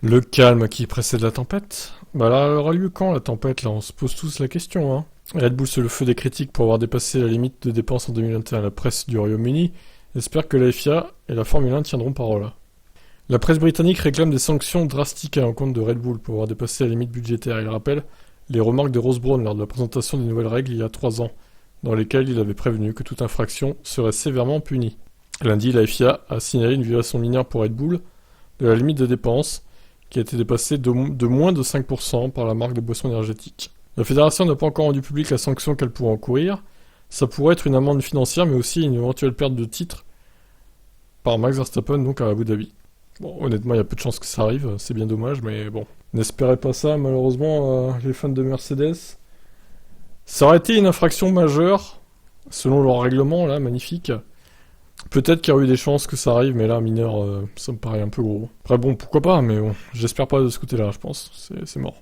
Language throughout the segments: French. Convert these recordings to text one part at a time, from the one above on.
Le calme qui précède la tempête? Bah là, aura lieu quand la tempête, là? On se pose tous la question, hein. Red Bull se le feu des critiques pour avoir dépassé la limite de dépenses en 2021. La presse du Royaume-Uni espère que la FIA et la Formule 1 tiendront parole. La presse britannique réclame des sanctions drastiques à l'encontre de Red Bull pour avoir dépassé la limite budgétaire. Il rappelle les remarques de Ross Brawn lors de la présentation des nouvelles règles il y a 3 ans, dans lesquelles il avait prévenu que toute infraction serait sévèrement punie. Lundi, la FIA a signalé une violation mineure pour Red Bull de la limite de dépenses, qui a été dépassée de moins de 5% par la marque de boissons énergétiques. La fédération n'a pas encore rendu public la sanction qu'elle pourrait encourir. Ça pourrait être une amende financière, mais aussi une éventuelle perte de titre par Max Verstappen, donc à Abu Dhabi. Bon, honnêtement, il y a peu de chances que ça arrive, c'est bien dommage, mais bon. N'espérez pas ça, malheureusement, les fans de Mercedes. Ça aurait été une infraction majeure, selon leur règlement, là, magnifique. Peut-être qu'il y aurait eu des chances que ça arrive, mais là, mineur, ça me paraît un peu gros. Après bon, pourquoi pas, mais bon, j'espère pas de ce côté-là, je pense, c'est mort.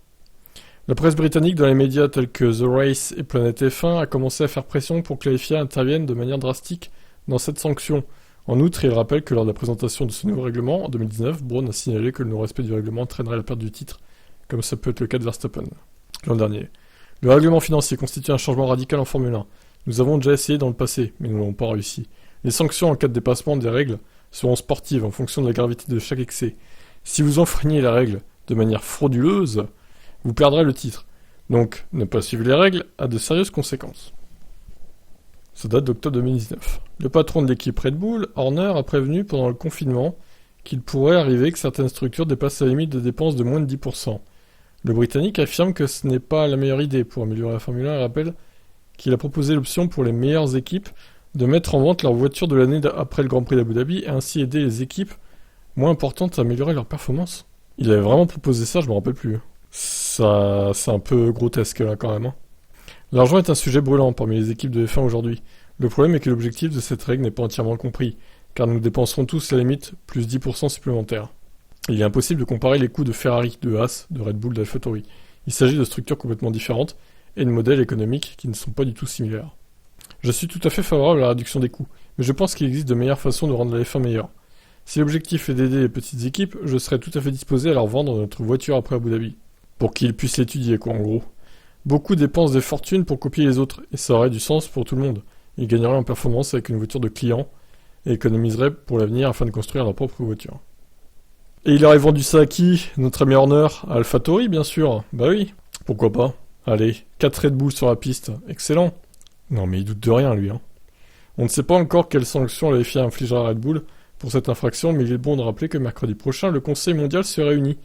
La presse britannique, dans les médias tels que The Race et Planète F1, a commencé à faire pression pour que la FIA intervienne de manière drastique dans cette sanction. En outre, il rappelle que lors de la présentation de ce nouveau règlement, en 2019, Brawn a signalé que le non-respect du règlement entraînerait la perte du titre, comme ça peut être le cas de Verstappen, l'an dernier. Le règlement financier constitue un changement radical en Formule 1. Nous avons déjà essayé dans le passé, mais nous n'avons pas réussi. Les sanctions en cas de dépassement des règles seront sportives en fonction de la gravité de chaque excès. Si vous enfreignez la règle de manière frauduleuse, vous perdrez le titre. Donc, ne pas suivre les règles a de sérieuses conséquences. Ça date d'octobre 2019. Le patron de l'équipe Red Bull, Horner, a prévenu pendant le confinement qu'il pourrait arriver que certaines structures dépassent la limite de dépenses de moins de 10%. Le Britannique affirme que ce n'est pas la meilleure idée pour améliorer la Formule 1 et rappelle qu'il a proposé l'option pour les meilleures équipes de mettre en vente leur voiture de l'année après le Grand Prix d'Abu Dhabi et ainsi aider les équipes moins importantes à améliorer leur performance. Il avait vraiment proposé ça, je me rappelle plus. Ça, c'est un peu grotesque là quand même. Hein. L'argent est un sujet brûlant parmi les équipes de F1 aujourd'hui. Le problème est que l'objectif de cette règle n'est pas entièrement compris, car nous dépenserons tous à la limite plus 10% supplémentaires. Il est impossible de comparer les coûts de Ferrari, de Haas, de Red Bull, d'AlphaTauri. Il s'agit de structures complètement différentes et de modèles économiques qui ne sont pas du tout similaires. Je suis tout à fait favorable à la réduction des coûts, mais je pense qu'il existe de meilleures façons de rendre la F1 meilleure. Si l'objectif est d'aider les petites équipes, je serais tout à fait disposé à leur vendre notre voiture après Abu Dhabi. Pour qu'ils puissent l'étudier, quoi, en gros. Beaucoup dépensent des fortunes pour copier les autres, et ça aurait du sens pour tout le monde. Ils gagneraient en performance avec une voiture de client, et économiseraient pour l'avenir afin de construire leur propre voiture. Et il aurait vendu ça à qui? Notre ami Horner? À AlphaTauri, bien sûr. Bah oui. Pourquoi pas? Allez, 4 Red Bull sur la piste. Excellent. Non mais il doute de rien, lui. Hein. On ne sait pas encore quelle sanction la FIA infligera à Red Bull pour cette infraction, mais il est bon de rappeler que mercredi prochain, le Conseil mondial se réunit,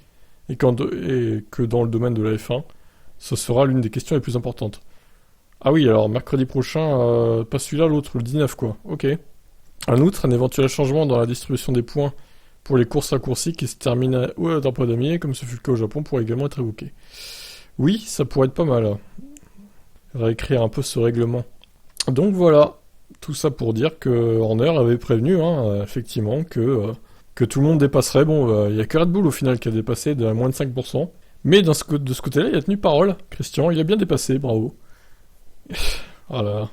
et que dans le domaine de la F1, ce sera l'une des questions les plus importantes. Ah oui, alors mercredi prochain, pas celui-là, l'autre, le 19 quoi, ok. En outre, un éventuel changement dans la distribution des points pour les courses raccourcies qui se terminent au drapeau damier, comme ce fut le cas au Japon, pourrait également être évoqué. Oui, ça pourrait être pas mal. Réécrire un peu ce règlement. Donc voilà, tout ça pour dire que Horner avait prévenu, effectivement, que tout le monde dépasserait. Bon, il y a que Red Bull au final qui a dépassé de moins de 5%. Mais de ce côté-là, il a tenu parole. Christian, il a bien dépassé, bravo. Voilà.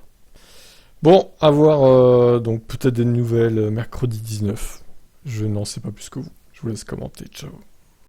Bon, à voir donc peut-être des nouvelles mercredi 19. Je n'en sais pas plus que vous. Je vous laisse commenter, ciao.